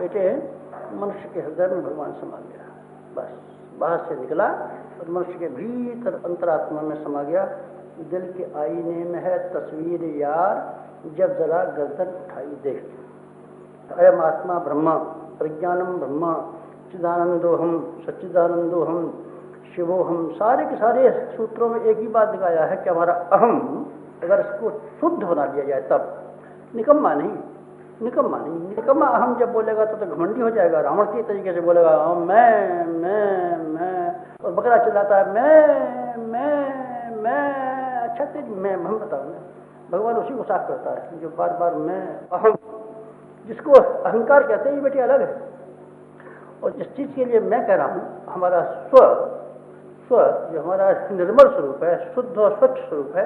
बेटे मनुष्य के हृदय में भगवान समा गया। बस बाहर से निकला और मनुष्य के भीतर अंतरात्मा में समा गया। दिल के आईने में है तस्वीर यार, जब जरा गर्दन उठाई देख। अयम आत्मा ब्रह्म प्रज्ञानम ब्रह्म चिदानंदोहम सच्चिदानंदोहम शिवोहम, सारे के सारे सूत्रों में एक ही बात दिखाया है कि हमारा अहम अगर इसको शुद्ध बना दिया जाए तब, निकम्मा नहीं, निकम्मा नहीं। निकम्मा अहम जब बोलेगा तो घमंडी हो जाएगा, रावण के तरीके से बोलेगा मैं, और बकरा चिल्लाता है मैं। अच्छा तेरी मैं हम बताऊँ, भगवान उसी को साफ करता है जो बार बार मैं अहम, जिसको अहंकार कहते हैं, ये बेटे अलग है। और जिस चीज़ के लिए मैं कह रहा हूँ, हमारा स्व जो हमारा निर्मल स्वरूप है, शुद्ध और स्वच्छ स्वरूप है,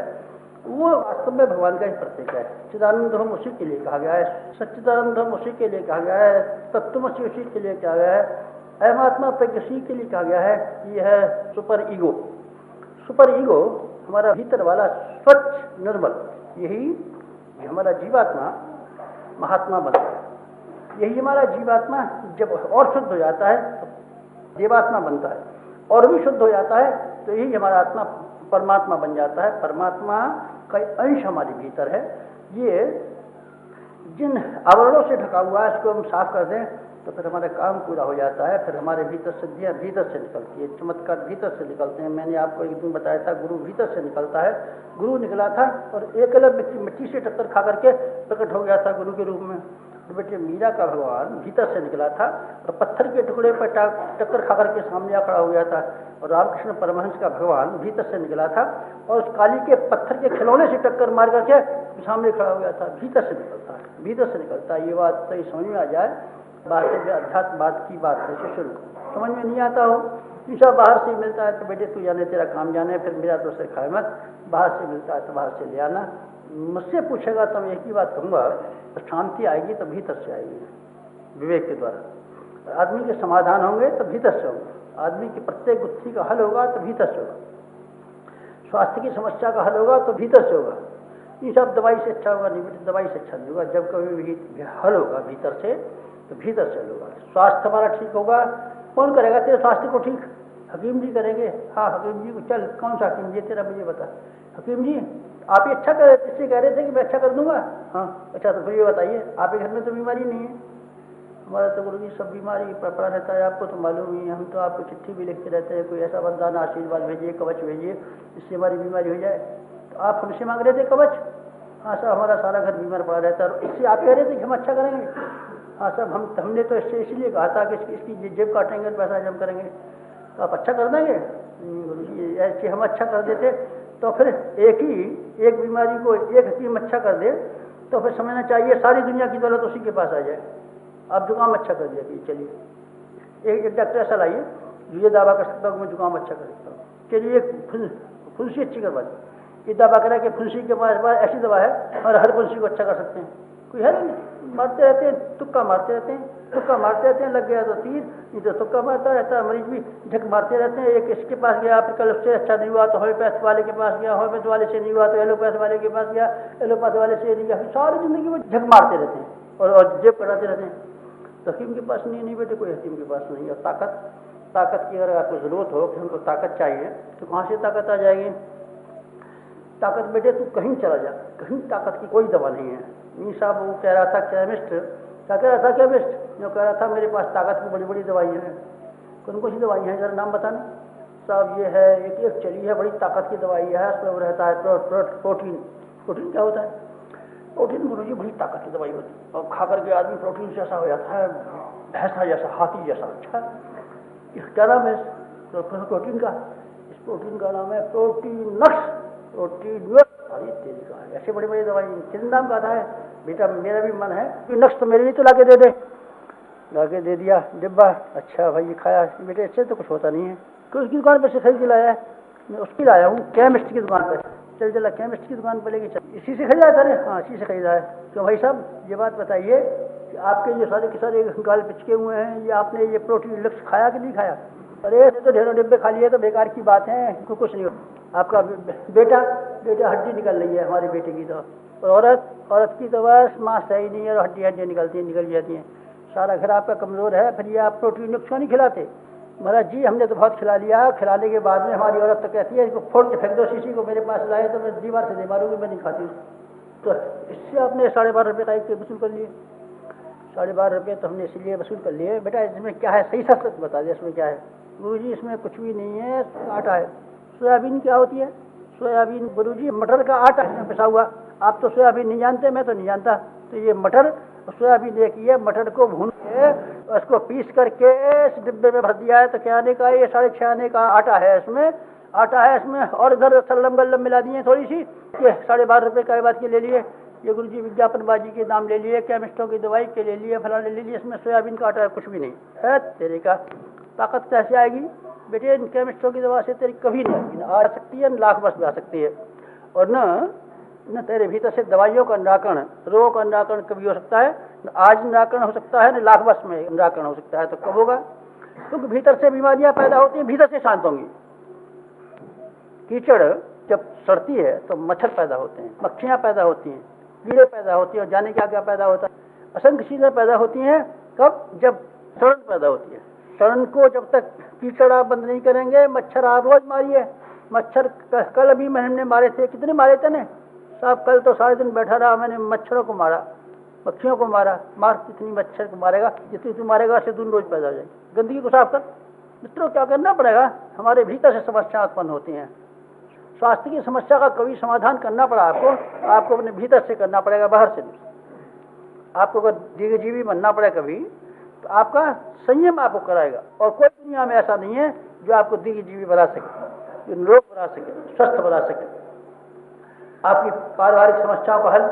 वो वास्तव में भगवान का ही प्रतीक है। चिदानंद हम उसी के लिए कहा गया है, सच्चिदानंद हम उसी के लिए कहा गया है, तत्वमसी उसी के लिए कहा गया है, अयमात्मा प्रज्ञ उसी के लिए कहा गया है। ये है सुपर ईगो। सुपर ईगो हमारा भीतर वाला स्वच्छ निर्मल, यही हमारा जीवात्मा महात्मा बनता है। यही हमारा जीवात्मा जब और शुद्ध हो जाता है तो देवात्मा बनता है, और भी शुद्ध हो जाता है तो यही हमारा आत्मा परमात्मा बन जाता है। परमात्मा का अंश हमारे भीतर है। ये जिन आवरणों से ढका हुआ है इसको हम साफ कर दें तो फिर हमारा काम पूरा हो जाता है। फिर हमारे भीतर सिद्धियाँ भीतर से निकलती है, चमत्कार भीतर से निकलते हैं। मैंने आपको एक दिन बताया था, गुरु भीतर से निकलता है। गुरु निकला था और एक अलग मिट्टी से टक्कर खा करके प्रकट हो गया था गुरु के रूप में। तो बेटे मीरा का भगवान भीतर से निकला था और पत्थर के टुकड़े पर टक्कर खा करके सामने आ खड़ा हो गया था। और रामकृष्ण परमहंस का भगवान भीतर से निकला था और उस काली के पत्थर के खिलौने से टक्कर मार करके सामने खड़ा हो गया था। भीतर से निकलता है, भीतर से निकलता है। ये बात तो समझ में आ जाए, बात अध्यात्मवाद की बात है, शुरू समझ में नहीं आता हो, ईसा बाहर से मिलता है तो बेटे तू जाने, तेरा काम जाने, फिर मेरा तो उसे खाए मत। बाहर से मिलता है तो बाहर से ले आना। मुझसे पूछेगा तो मैं एक ही बात कहूँगा, तो शांति आएगी तो भीतर से आएगी, विवेक के द्वारा। आदमी के समाधान होंगे तो भीतर से होंगे, आदमी की प्रत्येक गुत्थी का हल होगा तो भीतर से होगा, स्वास्थ्य की समस्या का हल होगा तो भीतर से होगा। ये सब दवाई से अच्छा होगा नहीं बेटे, दवाई से अच्छा नहीं होगा। जब कभी भी हल होगा भीतर से तो भीतर से होगा। स्वास्थ्य हमारा ठीक होगा, कौन करेगा तेरे स्वास्थ्य को ठीक? हकीम जी करेंगे। हाँ हकीम जी को, चल कौन सा हकीम जी तेरा मुझे बता। हकीम जी आप ही अच्छा कर, इससे कह रहे थे कि मैं अच्छा कर दूंगा। हाँ अच्छा, तो फिर ये बताइए आप के घर में तो बीमारी नहीं है। हमारा तो गुरु जी सब बीमारी पड़ा रहता है, आपको तो मालूम ही है। हम तो आपको चिट्ठी भी लिखते रहते हैं, कोई ऐसा वरदान आशीर्वाद भेजिए, कवच भेजिए, इससे हमारी बीमारी हो जाए। तो आप हमसे मांग रहे थे कवच? हाँ साहब हमारा सारा घर बीमार पड़ा रहता है, और इससे आप कह रहे थे कि हम अच्छा करेंगे। हाँ साहब हमने तो इससे इसलिए कहा था कि इसकी जेब काटेंगे, पैसा जम करेंगे, तो आप अच्छा कर देंगे। गुरु जी ऐसे हम अच्छा कर देते तो फिर एक बीमारी को एक हकीम अच्छा कर दे तो फिर समझना चाहिए सारी दुनिया की दौलत उसी के पास आ जाए। आप जुकाम अच्छा कर दिया कि चलिए एक डॉक्टर ऐसा लाइए जो ये दावा कर सकता हूँ मैं जुकाम अच्छा कर सकता हूँ, चलिए एक फुंसी अच्छी करवा दी। ये दावा करा कि फुंसी के पास ऐसी दवा है और हर फुंसी को अच्छा कर सकते हैं, कोई है नहीं। मारते रहते हैं, तुक्का मारते रहते हैं, लग गया तो तीर, नहीं तो तुक्का मारता रहता है। मरीज भी झक मारते रहते हैं, एक इसके पास गया फिर कल उससे अच्छा नहीं हुआ तो होम्योपैथ वाले के पास गया, होम्योपैथ वाले से नहीं हुआ तो एलोपैथ वाले के पास गया, एलोपैथ वाले से नहीं गया, फिर सारी जिंदगी वो झक मारते रहते हैं और जेब कटाते रहते हैं। तो हकीम के पास नहीं बेटे, कोई हकीम के पास नहीं। और ताकत की अगर आपको जरूरत हो कि हमको ताकत चाहिए तो कहाँ से ताकत आ जाएगी? ताकत बेटे तू कहीं चला जा, कहीं ताकत की कोई दवा नहीं है। मीर साहब वो कह रहा था केमिस्ट, क्या कह रहा था केमिस्ट? जो कह रहा था मेरे पास ताकत की बड़ी बड़ी दवाइयाँ हैं। कौन सी दवाइयाँ हैं जरा नाम बताना साहब। ये है एक चली है बड़ी ताकत की दवाई है, उसमें वो रहता है प्रोटीन क्या होता है? प्रोटीन गुरु जी बड़ी ताकत की दवाई होती है, और खा करके आदमी प्रोटीन से ऐसा हो जाता है, भैंसा जैसा, हाथी जैसा। अच्छा क्या नाम है प्रोटीन का? इस प्रोटीन का नाम है प्रोटीनक्स, अरे तेरी का है। ऐसे बड़ी बड़ी दवाई किस नाम का आता है बेटा? मेरा भी मन है नक्स तो मेरे लिए तो लाके दे दे। लाके दे दिया डिब्बा, अच्छा भाई ये खाया बेटे, इससे तो कुछ होता नहीं है। तो उसकी दुकान पर से खरीद के लाया है, मैं उसकी लाया हूँ केमिस्ट की दुकान पर। चल केमिस्ट की दुकान पर लेके चल। इसी से खरीदा था? हाँ इसी से खरीदा है। क्यों भाई साहब ये बात बताइए कि आपके ये सारे के सारे गाल पिचके हुए हैं, ये आपने ये प्रोटीन लक्ष्य खाया कि नहीं खाया? अरे तो ढेरों डिब्बे खा लिए तो बेकार की बात है, कुछ नहीं होता। आपका बेटा हड्डी निकल रही है हमारे बेटे की, तो और औरत की तो बस मांस है ही नहीं है और हड्डी निकल जाती हैं। सारा घर आपका कमज़ोर है, फिर ये आप प्रोटीन क्यों नहीं खिलाते? महाराज जी हमने तो बहुत खिला लिया, खिलाने के बाद में हमारी औरत तो कहती है इसको फोड़ के फेंक दो शीशी को, मेरे पास लाए तो मैं दीवार से दे मारूंगी, मैं नहीं खाती। तो इससे आपने 12.5 रुपये का एक वसूल कर लिए। 12.5 रुपये तो हमने इसलिए वसूल कर लिए। बेटा इसमें क्या है, सही सच बता दिया इसमें क्या है। गुरुजी इसमें कुछ भी नहीं है, आटा है। सोयाबीन क्या होती है? सोयाबीन गुरुजी मटर का आटा है पिसा हुआ। आप तो सोयाबीन नहीं जानते, मैं तो नहीं जानता। तो ये मटर सोयाबीन एक ही है, मटर को भून के उसको पीस करके इस डिब्बे में भर दिया है। तो क्या आने का, ये 6.5 आने का आटा है इसमें, आटा है इसमें, और इधर सल्लम गल्लम मिला दिए थोड़ी सी, ये 12.5 रुपये का बात के ले लिए। ये गुरुजी विज्ञापनबाजी के दाम ले लिए, केमिस्टों की दवाई के ले लिए, फलाने ले लिए। इसमें सोयाबीन का आटा कुछ भी नहीं है। तेरे का ताकत कैसे आएगी बेटे? इन केमिस्टों की दवा से तेरी कभी नहीं आएगी, आ सकती है, लाख वर्ष में आ सकती है। और न तेरे भीतर से दवाइयों का निराकरण, रोग का निराकरण कभी हो सकता है, न आज निराकरण हो सकता है, न लाख वर्ष में निराकरण हो सकता है। तो कब होगा? क्योंकि भीतर से बीमारियां पैदा होती हैं, भीतर से शांत होंगी। कीचड़ जब सड़ती है तो मच्छर पैदा होते हैं, मक्खियां पैदा होती हैं, कीड़े पैदा होती हैं, और जाने क्या क्या पैदा होता है, असंख्य चीजें पैदा होती हैं। कब? जब सड़न पैदा होती है। सड़न को जब तक कीचड़ आप बंद नहीं करेंगे, मच्छर आप रोज मारिए। मच्छर कल अभी हमने मारे थे, कितने मारे थे ने साहब? कल तो सारे दिन बैठा रहा, मैंने मच्छरों को मारा, मक्खियों को मारा। मार कितनी मच्छर को मारेगा? जितनी तू मारेगा से दून रोज पैदा हो जाएगी। गंदगी को साफ कर। मित्रों क्या करना पड़ेगा? हमारे भीतर से समस्या उत्पन्न होती हैं। स्वास्थ्य की समस्या का कभी समाधान करना पड़ा आपको अपने भीतर से करना पड़ेगा, बाहर से नहीं। आपको अगर दीर्घजीवी बनना पड़े कभी, तो आपका संयम आपको कराएगा। और कोई दुनिया में ऐसा नहीं है जो आपको दीर्घजीवी बना सके, जो निरोग बना सके, स्वस्थ बना सके। आपकी पारिवारिक समस्याओं का हल,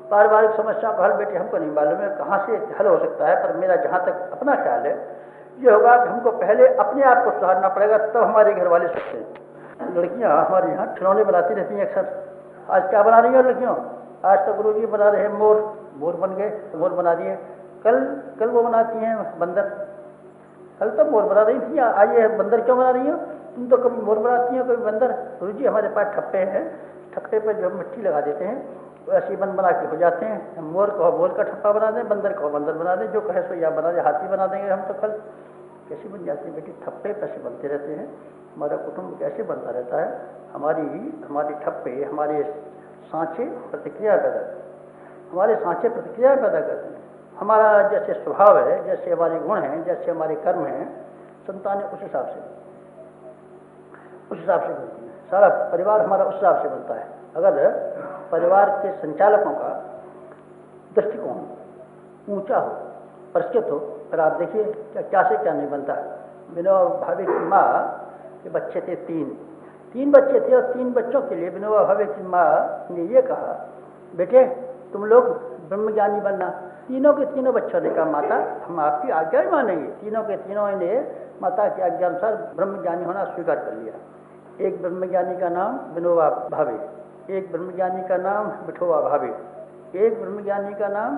पारिवारिक समस्याओं का हल बेटे हमको नहीं मालूम है कहाँ से हल हो सकता है, पर मेरा जहाँ तक अपना ख्याल है ये होगा कि हमको पहले अपने आप को सुधारना पड़ेगा, तब हमारे घर वाले सुधरते हैं। लड़कियाँ हमारे यहाँ खिलौने बनाती रहती हैं अक्सर। आज क्या बना रही हो लड़कियों? आज तो गुरुजी बना रहे हैं मोर, मोर बन गए, मोर बना दिए। कल वो बनाती हैं बंदर। कल तो मोर बना रही थी, आज ये बंदर क्यों बना रही हो? तुम तो कभी मोर बनाती हो कभी बंदर। गुरुजी हमारे पास ठप्पे हैं, ठप्पे पर जो मिट्टी लगा देते हैं वैसे बन बना के हो जाते हैं। मोर को मोर का ठप्पा बना दें, बंदर को बंदर बना दें, जो कहे सो या बना दे, हाथी बना देंगे हम तो। कल कैसे बन जाते हैं बेटी? ठप्पे कैसे बनते रहते हैं, हमारा कुटुंब कैसे बनता रहता है। हमारी ठप्पे, हमारे सांचे प्रतिक्रिया पैदा करते हैं, हमारे सांचे प्रतिक्रिया पैदा करते हैं। हमारा जैसे स्वभाव है, जैसे हमारे गुण हैं, जैसे हमारे कर्म हैं, संतानें उस हिसाब से बनती हैं। सारा परिवार हमारा उस हिसाब से बनता है। अगर परिवार के संचालकों का दृष्टिकोण ऊंचा हो, परिष्कृत हो, फिर आप देखिए क्या से क्या नहीं बनता। विनोबा भावे की माँ के बच्चे थे, तीन बच्चे थे, और 3 बच्चों के लिए विनोबा भावे की माँ ने ये कहा, बेटे तुम लोग ब्रह्मज्ञानी बनना। तीनों के तीनों बच्चों ने कहा, माता हम आपकी आज्ञा ही मानेंगे। तीनों के तीनों ने माता की आज्ञा अनुसार ब्रह्मज्ञानी होना स्वीकार कर लिया। एक ब्रह्मज्ञानी का नाम विनोबा भावे, एक ब्रह्मज्ञानी का नाम विठोबा भावे, एक ब्रह्मज्ञानी का नाम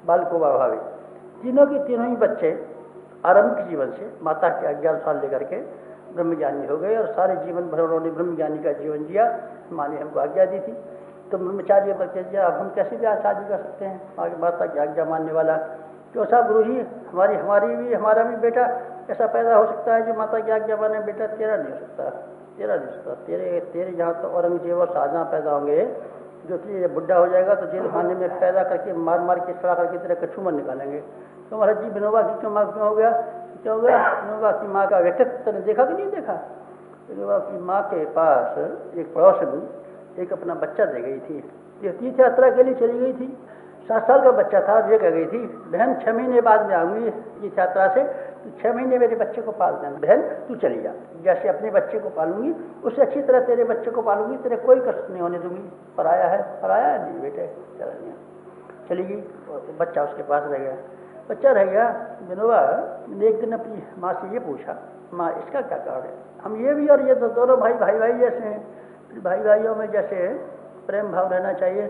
बालकोबा भावे। तीनों के तीनों ही बच्चे आरंभिक जीवन से माता की आज्ञा अनुसार लेकर के ब्रह्मज्ञानी हो गए, और सारे जीवन भर उन्होंने ब्रह्मज्ञानी का जीवन जिया। माँ ने हमको आज्ञा दी थी, तो ब्रह्मचार्य पर कैसे अब हम कैसे भी शादी कर सकते हैं? आगे माता की आज्ञा मानने वाला क्यों साहब? गुरु जी हमारा भी बेटा ऐसा पैदा हो सकता है जो माता की आज्ञा माने। बेटा तेरा नहीं हो सकता, तेरा नहीं हो सकता। तेरे यहाँ तो औरंगजेब और शाहजहाँ पैदा होंगे, जो तुझे बुढ़ा हो जाएगा तो जेल खाने में पैदा करके मार के सड़ा करके तेरे कछुमन निकालेंगे। तो महाराज जी विनोबा की क्यों माँ क्यों हो गया? विनोबा की माँ का व्यक्तित्व ने देखा कि नहीं देखा? विनोबा की माँ के पास एक पड़ोसन एक अपना बच्चा दे गई थी। ये तीर्थ यात्रा के लिए चली गई थी, 7 साल का बच्चा था। ये कह गई थी, बहन 6 महीने बाद में आऊँगी इस यात्रा से, तो 6 महीने मेरे बच्चे को पाल देना। बहन तू चली जा, जैसे अपने बच्चे को पालूंगी उससे अच्छी तरह तेरे बच्चे को पालूंगी, तेरे कोई कष्ट नहीं होने दूंगी। पराया है नहीं बेटे, चला गया। चली गई, बच्चा उसके पास रह गया। बच्चा रह गया। विनोबा ने एक दिन अपनी माँ से ये पूछा, माँ इसका क्या कारण है? हम ये भी और ये तो दोनों भाई जैसे हैं, भाई भाइयों में जैसे प्रेम भाव रहना चाहिए,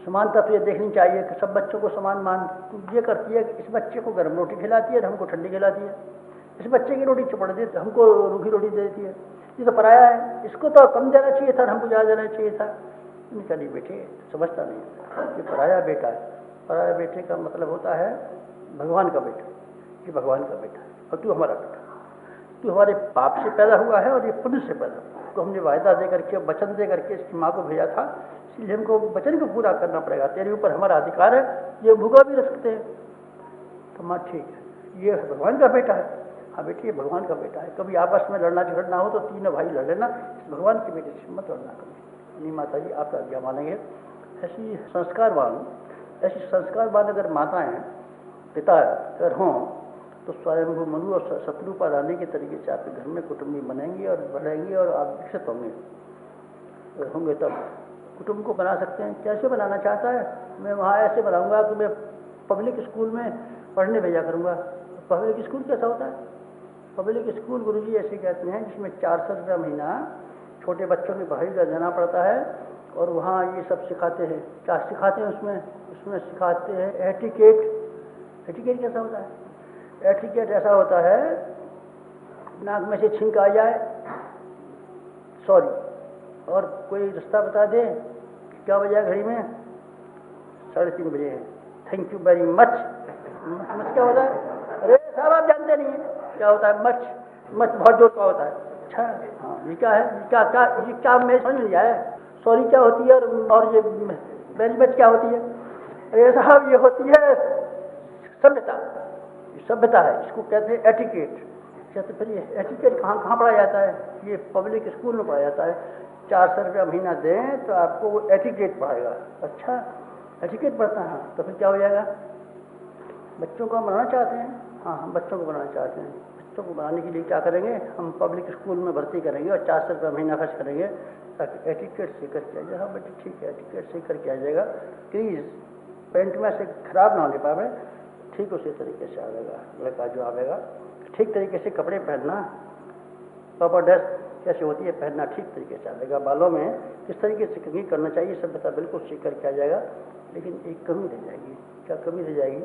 समानता तुझे देखनी चाहिए कि सब बच्चों को समान मान। तू ये करती है कि इस बच्चे को गर्म रोटी खिलाती है, हमको ठंडी खिलाती है। इस बच्चे की रोटी चपड़ देती है, हमको रूखी रोटी दे देती है। ये तो पराया है, इसको तो कम देना चाहिए था, हमको ज़्यादा देना चाहिए था। नहीं बेटे समझता नहीं, ये पराया बेटा है। पराया बेटे का मतलब होता है भगवान का बेटा, ये भगवान का बेटा है और तू हमारा बेटा, तू हमारे पाप से पैदा हुआ है और ये पुण्य से पैदा हुआ। तो हमने वायदा दे करके, वचन दे करके इसकी माँ को भेजा था, इसलिए हमको वचन को पूरा करना पड़ेगा। तेरे ऊपर हमारा अधिकार है, ये भूखा भी रख सकते हैं। तो माँ ठीक है, ये भगवान का बेटा है। हाँ बेटी, ये भगवान का बेटा है। कभी आपस में लड़ना झगड़ना हो तो तीनों भाई लड़ लेना, इस भगवान के बेटे से मत लड़ना कभी। नहीं माता जी, आपका आज्ञा मानेंगे। ऐसी संस्कारवान अगर माताएं पिता अगर हों तो स्वयंभू मनु और शत्रुपा रानी के तरीके से आपके घर में कुटुंबी बनेंगी और बढ़ेंगी और आप विकसित होंगे तब कुटुंब को बना सकते हैं। कैसे बनाना चाहता है? मैं वहाँ ऐसे बनाऊंगा कि मैं पब्लिक स्कूल में पढ़ने भेजा करूँगा। पब्लिक स्कूल कैसा होता है? पब्लिक स्कूल गुरुजी ऐसे कहते हैं जिसमें 400 रुपया महीना छोटे बच्चों की पढ़ाई का देना पड़ता है और वहाँ ये सब सिखाते हैं। क्या सिखाते हैं उसमें सिखाते हैं एटिकेट। एटिकेट कैसा होता है? एटिकेट ऐसा होता है, नाक में से छींक आ जाए, सॉरी, और कोई रास्ता बता दे, क्या बजे है घड़ी में? 3:30 बजे है, thank you very much. Much क्या होता है? अरे साहब आप जानते नहीं है क्या होता है मच? मच बहुत जोर का होता है। अच्छा, हाँ, ये क्या है? ये क्या मेरे समझ नहीं आया। सॉरी क्या होती है और ये वेरी मच क्या होती है? अरे साहब ये होती है सभ्यता, सभ्यता है, इसको कहते हैं एटिकेट। अच्छा, तो फिर ये एटिकेट कहाँ पढ़ाया जाता है? ये पब्लिक स्कूल में पढ़ाया जाता है। 400 रुपया महीना दें तो आपको वो एटिकेट पढ़ाएगा। अच्छा, एटिकेट पढ़ता है, तो फिर क्या हो जाएगा? बच्चों को हम बनाना चाहते हैं। हाँ, हम बच्चों को बनाना चाहते हैं। बच्चों को बनाने के लिए क्या करेंगे? हम पब्लिक स्कूल में भर्ती करेंगे और 400 रुपया महीना खर्च करेंगे ताकि एटिकेट सीख करके आ जाए। हाँ बेटे ठीक है, एटिकेट सीख करके आ जाएगा। क्रीज पेंट में से खराब ना होने पाए, ठीक उसी तरीके से आएगा लड़का जो आएगा। ठीक तरीके से कपड़े पहनना, प्रॉपर ड्रेस कैसे होती है पहनना, ठीक तरीके से आएगा। बालों में किस तरीके से कंघी करना चाहिए सब पता बिल्कुल सीख करके आ जाएगा। लेकिन एक कमी रह जाएगी। क्या कमी रह जाएगी?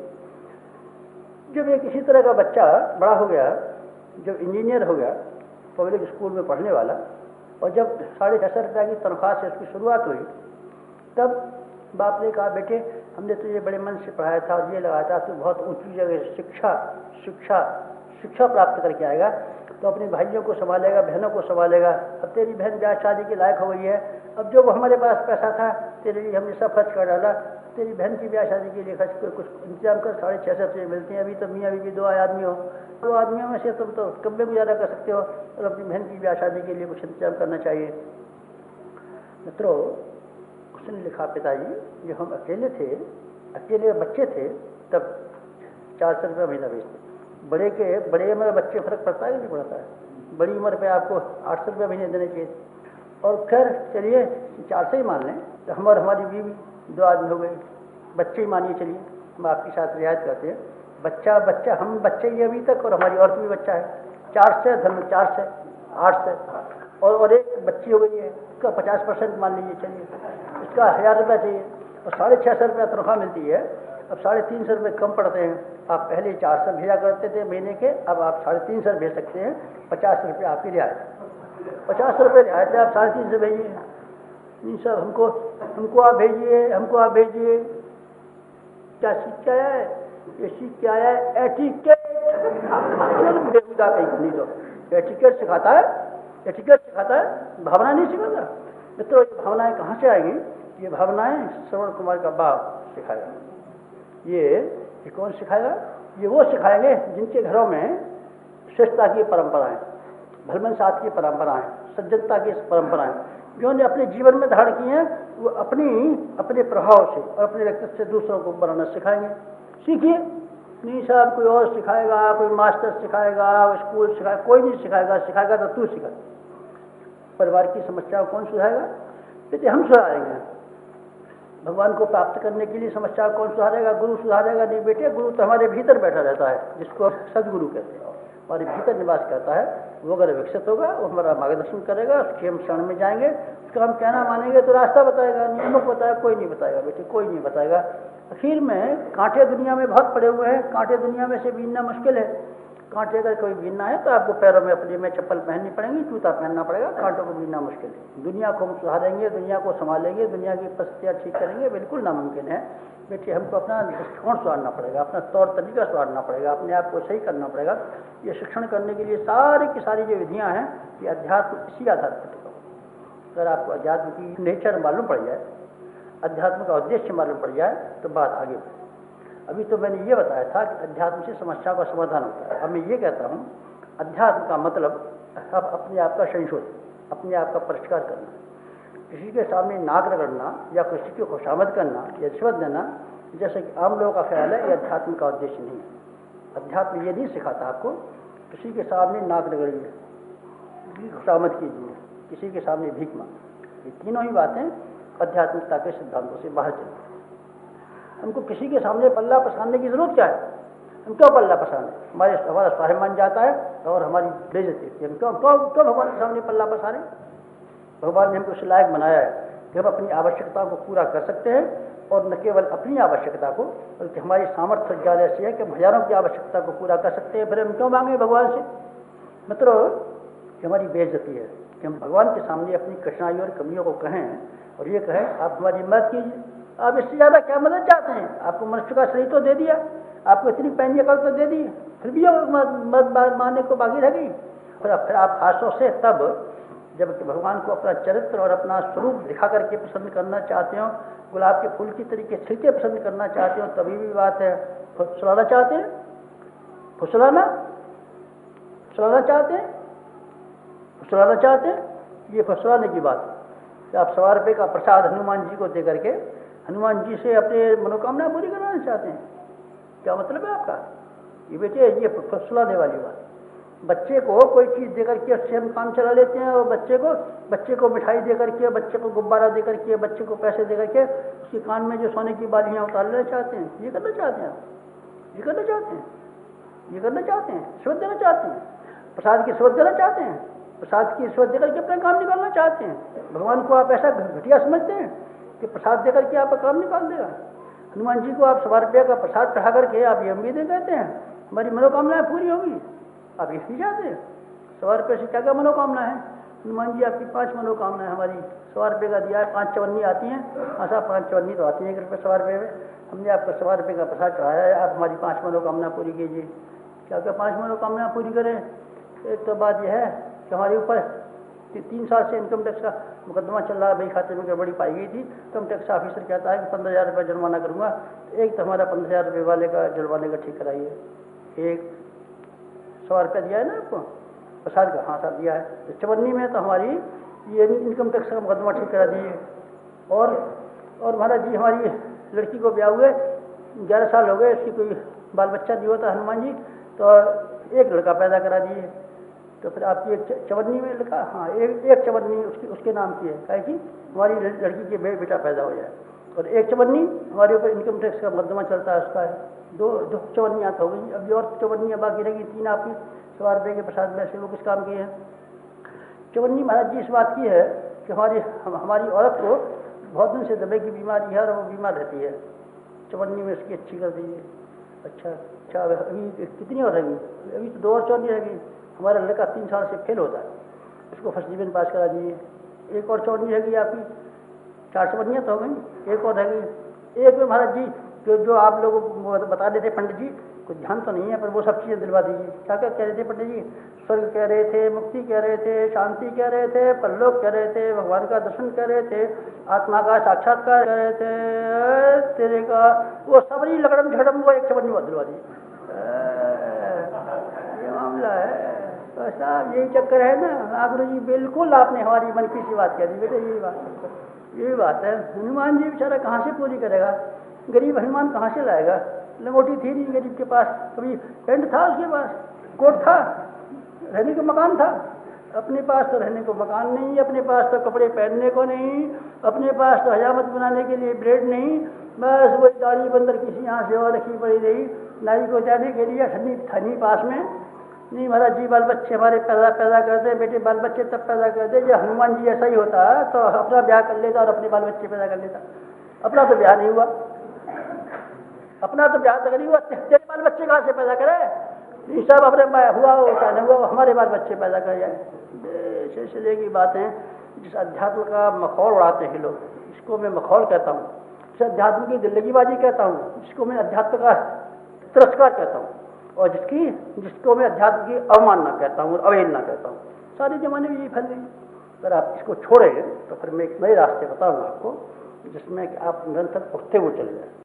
जब एक इसी तरह का बच्चा बड़ा हो गया, जब इंजीनियर हो गया पब्लिक स्कूल में पढ़ने वाला, और जब 650 रुपया की तनख्वाह से उसकी शुरुआत हुई, तब बाप ने कहा बेटे हमने तुझे बड़े मन से पढ़ाया था और ये लगाया था, तू बहुत ऊंची जगह शिक्षा प्राप्त करके आएगा तो अपने भाइयों को संभालेगा, बहनों को संभालेगा। अब तेरी बहन ब्याह शादी के लायक हो गई है, अब जो हमारे पास पैसा था तेरे लिए हमने सब खर्च कर डाला। तेरी बहन की ब्याह शादी के लिए खर्च कर कुछ इंतजाम कर, 650 रुपये मिलते हैं। अभी तो मियाँ बीवी 2 आदमी हो, 2 आदमियों में से तुम तो कम में गुजारा कर सकते हो और अपनी बहन की ब्याह शादी के लिए कुछ इंतजाम करना चाहिए। मित्रों, उसने लिखा पिताजी जब हम अकेले बच्चे थे तब 400 रुपया महीना भेजते। बड़े में बच्चे फर्क पड़ता है कि नहीं पड़ता है? बड़ी उम्र पे आपको 800 रुपये महीने देने चाहिए। और खैर चलिए 400 ही मान लें तो हम और हमारी बीवी 2 आदमी हो गए। बच्चे ही मानिए, चलिए हम आपके साथ रियायत करते हैं। बच्चा हम बच्चे ही अभी तक और हमारी औरत भी बच्चा है। 400 धन 400 800 और एक बच्ची हो गई है, इसका 50% मान लीजिए। चलिए इसका 1000 रुपया चाहिए और 650 रुपया तनख्वाह मिलती है। अब 350 रुपये कम पड़ते हैं। आप पहले 400 भेजा करते थे महीने के, अब आप 350 भेज सकते हैं। 50 रुपये आपकी रियायत, 50 रुपये रियायत है, आप 350 भेजिए। नहीं सर हमको आप भेजिए। क्या सीख के आया है? ये सीख के आया है एटिकेट। बेहुदा कहीं नहीं, तो एटिकेट सिखाता है, भावना नहीं सिखाता। मित्रों, ये भावनाएं कहाँ से आएंगी? ये भावनाएं श्रवण कुमार का बाप सिखाएगा। ये कौन सिखाएगा? ये वो सिखाएंगे जिनके घरों में श्रेष्ठता की परंपराएं, भलमनसात की परंपराएं, सज्जनता की परंपराएं जिन्होंने अपने जीवन में धारण की हैं, वो अपने प्रभाव से और अपने व्यक्तित्व से दूसरों को बनाना सिखाएंगे। सीखिए। नहीं साहब कोई और सिखाएगा, कोई मास्टर सिखाएगा, स्कूल सिखाएगा, कोई नहीं सिखाएगा तो तू सिखा। परिवार की समस्या को कौन सुधारेगा? बेटे हम सुधारेंगे। भगवान को प्राप्त करने के लिए समस्या कौन सुधारेगा? गुरु सुधारेगा नहीं बेटे। गुरु तो हमारे भीतर बैठा रहता है, जिसको सदगुरु कहते हैं, हमारे भीतर निवास करता है। वो अगर विकसित होगा वो हमारा मार्गदर्शन करेगा, उसके हम शरण में जाएंगे, उसका हम कहना मानेंगे तो रास्ता बताएगा। नियमों को बताएगा, कोई नहीं बताएगा बेटे, कोई नहीं बताएगा। आखिर में कांटे दुनिया में बहुत पड़े हुए हैं, कांटे दुनिया में से बीनना मुश्किल है। कांटे अगर कोई बीनना है तो आपको पैरों में अपने में चप्पल पहननी पड़ेगी, जूता पहनना पड़ेगा, कांटों को बीनना मुश्किल है। दुनिया को हम सुधारेंगे, दुनिया को संभालेंगे, दुनिया की परिस्थितियाँ ठीक करेंगे, बिल्कुल नामुमकिन है। बेटे हमको अपना दृष्टिकोण सुधारना पड़ेगा, अपना तौर तरीका सुधारना पड़ेगा, अपने आप को सही करना पड़ेगा। ये शिक्षण करने के लिए सारी की सारी जो विधियाँ हैं ये अध्यात्म इसी आधार पर टिका। अगर आपको अध्यात्म की नेचर मालूम पड़ जाए, अध्यात्म का उद्देश्य मालूम पड़ जाए तो बात आगे बढ़े। अभी तो मैंने ये बताया था कि अध्यात्म से समस्या का समाधान होता है। अब मैं ये कहता हूँ अध्यात्म का मतलब अब अपने आप का संशोधन, अपने आप का परिष्कार करना, किसी के सामने नाक रगड़ना या किसी की खुशामद करना या रिश्वत देना, जैसे कि आम लोगों का ख्याल है, ये अध्यात्म का उद्देश्य नहीं है। अध्यात्म ये नहीं सिखाता आपको किसी के सामने नाक रगड़िए, किसी की खुशामद कीजिए, किसी के सामने भीख मांगे। ये तीनों ही बातें आध्यात्मिकता के सिद्धांतों से बाहर चलती हैं। हमको किसी के सामने पल्ला पसारने की जरूरत क्या है? हम क्यों पल्ला पसारें? हमारा स्वाभिमान जाता है और हमारी बेइज्जती होती है। हम क्यों भगवान के सामने पल्ला पसारें? भगवान ने हमको इस लायक बनाया है कि हम अपनी आवश्यकताओं को पूरा कर सकते हैं, और न केवल अपनी आवश्यकता को बल्कि हमारी सामर्थ्य ज़्यादा ऐसी है कि हम हजारों की आवश्यकता को पूरा कर सकते हैं। फिर हम क्यों मांगे भगवान से? मतलब कि हमारी बेइज्जती है कि हम भगवान के सामने अपनी कठिनाई और कमियों को कहें और ये कहें आप हमारी मदद कीजिए। आप इससे ज़्यादा क्या मदद चाहते हैं? आपको मनुष्य का शरीर तो दे दिया, आपको इतनी पैनी अकल तो दे दी, फिर भी मदद मानने को बाकी रह गई। फिर आप खासों से तब जब भगवान को अपना चरित्र और अपना स्वरूप दिखा करके पसंद करना चाहते हो, गुलाब के फूल की तरीके छिलके पसंद करना चाहते हो, तभी भी बात है। फुसलाना चाहते हैं, फुसलाना चाहते हैं, फुसलाना चाहते हैं, ये फुसलाने की बात है कि आप 100 रुपये का प्रसाद हनुमान जी को दे करके हनुमान जी से अपने मनोकामना पूरी कराना चाहते हैं। क्या मतलब है आपका? ये बेटे ये फुसलाने वाली बात। बच्चे को कोई चीज़ देकर के उससे हम काम चला लेते हैं, और बच्चे को मिठाई दे करके, बच्चे को गुब्बारा दे करके, बच्चे को पैसे दे करके उसके कान में जो सोने की बालियाँ उतार लेना चाहते हैं। ये करना चाहते हैं आप? ये करना चाहते हैं? ये करना चाहते हैं? रिश्वत देना चाहते हैं? प्रसाद की रिश्वत देना चाहते हैं? प्रसाद की रिश्वत देकर के अपना काम निकालना चाहते हैं? भगवान को आप ऐसा घटिया समझते हैं कि प्रसाद देकर के आपका काम निकाल देगा? हनुमान जी को आप 100 रुपये का प्रसाद चढ़ा करके आप ये उम्मीदें कहते हैं हमारी मनोकामनाएं पूरी होगी? आप इसलिए चाहते हैं? 100 रुपये से क्या क्या मनोकामना है? हनुमान जी आपकी 5 मनोकामनाएं हमारी 100 रुपये का दिया है, 5 चवन्नी आती हैं। हाँ साहब 5 चवन्नी तो आती है 1 रुपये 100 रुपये में। हमने आपको 100 रुपये का प्रसाद चढ़ाया है, आप हमारी 5 मनोकामना पूरी कीजिए। क्या क्या 5 मनोकामना पूरी करें? एक तो बात यह है कि हमारे ऊपर 3 साल से इनकम टैक्स का मुकदमा चल रहा है, भाई खाते में गड़बड़ी पाई गई थी। इनकम टैक्स ऑफिसर कहता है कि 15,000 रुपये जुर्माना करूँगा। तो एक तो हमारा 15,000 रुपये वाले का जुर्माने का ठीक कराइए। एक 100 रुपये दिया है ना आपको प्रसाद का? हाँ साहब दिया है। तो चवन्नी में तो हमारी ये इनकम टैक्स का मुकदमा ठीक करा दिए। और महाराज जी हमारी लड़की को ब्याह हुए 11 साल हो गए, उसकी कोई बाल बच्चा नहीं होता हनुमान जी, तो एक लड़का पैदा करा दिए। तो फिर आपकी एक चवन्नी में लिखा, हाँ एक चवन्नी उसके नाम की है, क्या कि हमारी लड़की के बेटा पैदा हो जाए। और एक चवन्नी हमारे ऊपर इनकम टैक्स का मुकदमा चलता है, उसका है। दो चवन्नियाँ तो हो गई, अभी और चवन्नियाँ बाकी रहेगी 3 आपकी 100 रुपये के प्रसाद में से वो किस काम की है? चवन्नी महाराज जी इस बात की है कि हमारी औरत को बहुत दिन से दबे की बीमारी है और वो बीमार रहती है। चवन्नी में उसकी अच्छी कर दीजिए। अच्छा अभी कितनी और रहेगी? अभी तो 2 और चवन्नी रहेगी। हमारा लड़का 3 साल से फेल होता है, उसको फर्स्ट डिवीजन पास करा दीजिए। एक और चवन्नी रहेगी आपकी, 4 चवन्नियाँ तो हो गई, एक और रहेगी। एक में महाराज जी जो आप लोगों को बता देते पंडित जी, कुछ ध्यान तो नहीं है पर वो सब चीज़ें दिलवा दीजिए। क्या क्या कह रहे थे पंडित जी? स्वर्ग कह रहे थे, मुक्ति कह रहे थे, शांति कह रहे थे, परलोक कह रहे थे, भगवान का दर्शन कह रहे थे, आत्मा का साक्षात्कार कह रहे थे, तेरे का वो सबरी लकड़म झड़म वो एक चवन्नी दिलवा दीजिए। ये मामला है तो साहब, यही चक्कर है ना। नागुरु जी बिल्कुल आपने हमारी मन की सी बात कह दी बेटे, यही बात है। हनुमान जी बेचारा कहाँ से पूरी करेगा? गरीब हनुमान कहाँ से लाएगा? लंगोटी थी नहीं गरीब के पास, कभी पेंट था उसके पास, कोट था, रहने का मकान था। अपने पास तो रहने को मकान नहीं, अपने पास तो कपड़े पहनने को नहीं, अपने पास तो हजामत बनाने के लिए ब्रेड नहीं, बस वही दाढ़ी बंदर किसी यहाँ से और रखी पड़ी रही नारी को जाने के लिए। ठंडी ठंडी पास में नहीं महाराज जी, बाल बच्चे हमारे पैदा करते बेटे, बाल बच्चे तब पैदा करते जब हनुमान जी ऐसा ही होता तो अपना ब्याह कर लेता और अपने बाल बच्चे पैदा कर लेता। अपना तो ब्याह नहीं हुआ, अपना तो ब्याह तक नहीं हुआ, तेरे बाल बच्चे कहाँ से पैदा करे? नहीं साहब, अपने हुआ हो चाहे नहीं हुआ, हमारे बाल बच्चे पैदा कर जाए। सिलसिले की बातें, जिस अध्यात्म का मखौल उड़ाते हैं लोग, इसको मैं मखौल कहता हूँ। जिस अध्यात्म की दिल्लगीबाजी कहता हूँ, जिसको मैं अध्यात्म का तिरस्कार कहता हूँ, और जिसको मैं अध्यात्म की अवमानना कहता हूँ, अवहेलना कहता हूँ, सारे जमाने में यही फैल गई। अगर आप इसको छोड़ें तो फिर मैं एक नए रास्ते बताऊँगा आपको, जिसमें कि आप निरंतर उठते हुए चले जाए।